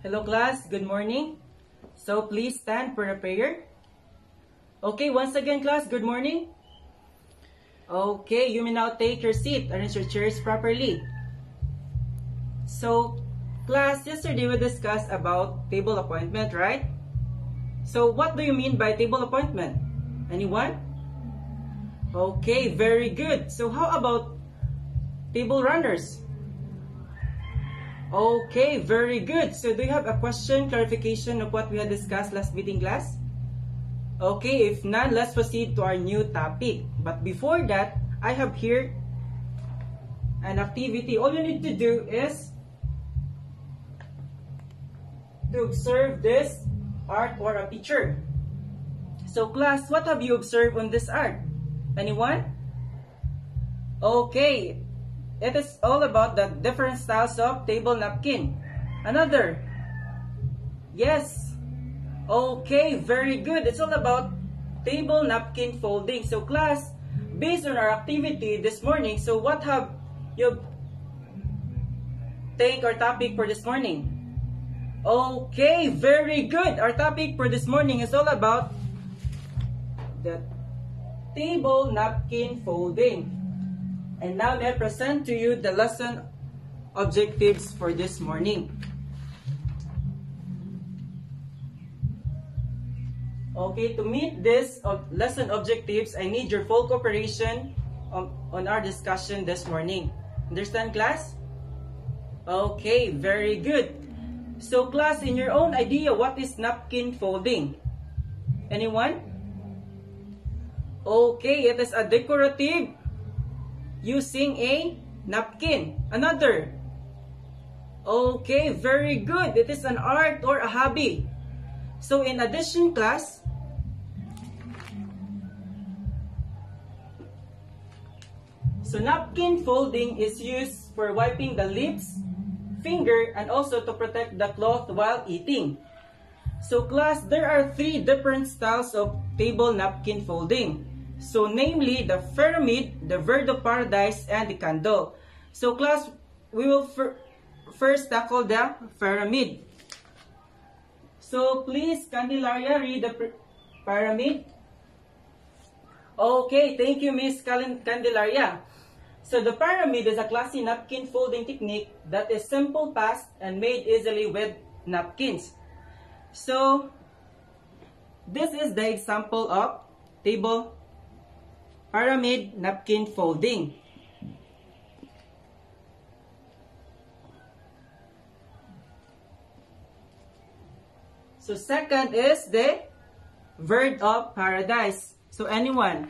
Hello class, good morning. So please stand for a prayer. Okay, once again class, good morning. Okay, you may now take your seat, arrange your chairs properly. So class, yesterday we discussed about table appointment, right? So what do you mean by table appointment? Anyone? Okay, very good. So how about table runners? Okay, very good. So do you have a question, clarification of what we had discussed last meeting class? Okay, if none, let's proceed to our new topic. But before that, I have here an activity. All you need to do is to observe this art or a picture. So class, what have you observed on this art? Anyone? Okay. It is all about the different styles of table napkin. Another. Yes. Okay, very good. It's all about table napkin folding. So class, based on our activity this morning, so what have you think our topic for this morning? Okay, very good. Our topic for this morning is all about the table napkin folding. And now let me present to you the lesson objectives for this morning. Okay, to meet this lesson objectives, I need your full cooperation on our discussion this morning. Understand, class? Okay, very good. So class, in your own idea, what is napkin folding? Anyone? Okay, it is a decorative using a napkin. Another. Okay, very good. It is an art or a hobby. So in addition, class, so napkin folding is used for wiping the lips, finger, and also to protect the cloth while eating. So class, there are 3 different styles of table napkin folding. So namely, the pyramid, the bird of paradise, and the candle. So class, we will first tackle the pyramid. So please, Candelaria, read the pyramid. Okay, thank you, Miss Candelaria. So the pyramid is a classy napkin folding technique that is simple, fast, and made easily with napkins. So this is the example of table pyramid napkin folding. So second is the bird of paradise. So anyone?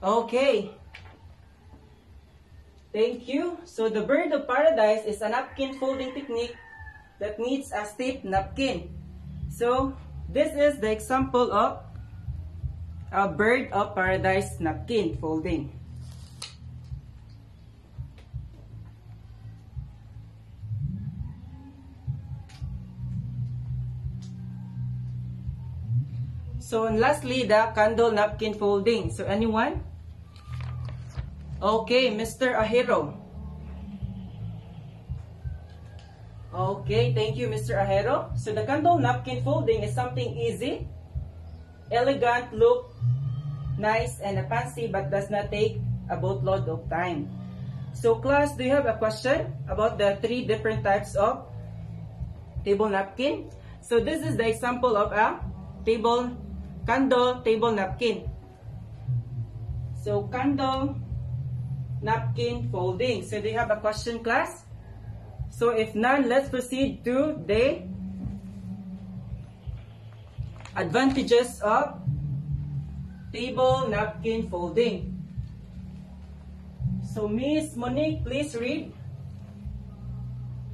Okay. Thank you. So the bird of paradise is a napkin folding technique that needs a stiff napkin. So this is the example of a bird of paradise napkin folding. So and lastly, the candle napkin folding. So anyone? Okay, Mr. Ahero. Okay, thank you, Mr. Ahero. So the candle napkin folding is something easy, elegant, look nice, and a fancy, but does not take a boatload of time. So class, do you have a question about the 3 different types of table napkin? So this is the example of a candle table napkin. So candle napkin folding. So do you have a question, class? So if none, let's proceed to the advantages of table napkin folding. So Miss Monique, please read.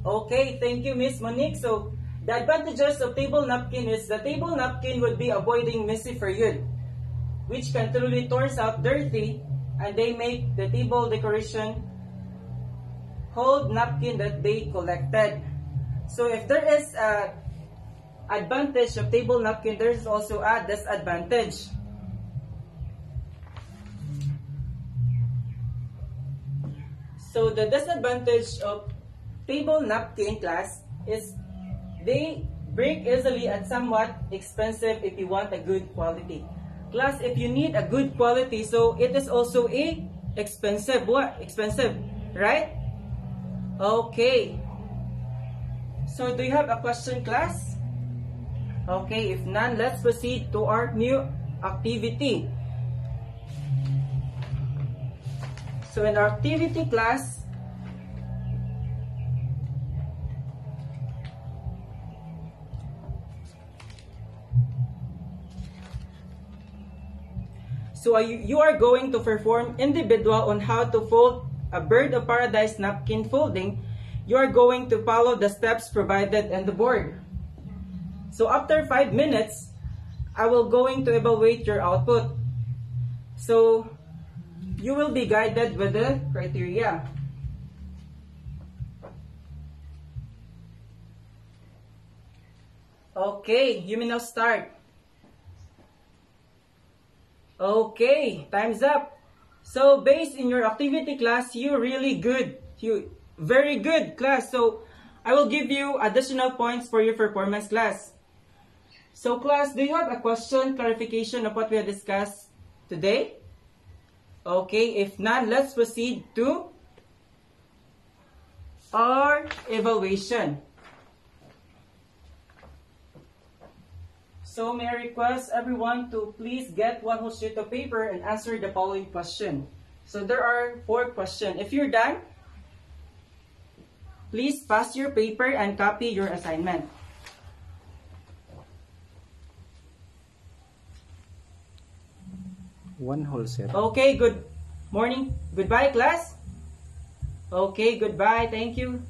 Okay, thank you, Miss Monique. So the advantages of table napkin is the table napkin would be avoiding messy period, which can truly turns out dirty, and they make the table decoration hold napkin that they collected. So if there is a advantage of table napkin, there is also a disadvantage. So the disadvantage of table napkin, class, is They break easily and somewhat expensive if you want a good quality. Class, if you need a good quality, so it is also a expensive. What? Expensive, right? Okay. So do you have a question, class? Okay, if none, let's proceed to our new activity. So in our activity class, so you are going to perform individual on how to fold a bird of paradise napkin folding. You are going to follow the steps provided on the board. So after 5 minutes, I will going to evaluate your output. So you will be guided with the criteria. Okay, you may now start. Okay, time's up. So based in your activity class, you really good. You very good class. So I will give you additional points for your performance class. So class, do you have a question, clarification of what we have discussed today? Okay, if not, let's proceed to our evaluation. So may I request everyone to please get one whole sheet of paper and answer the following question. So there are 4 questions. If you're done, please pass your paper and copy your assignment. One whole set. Okay, good morning. Goodbye, class. Okay, goodbye. Thank you.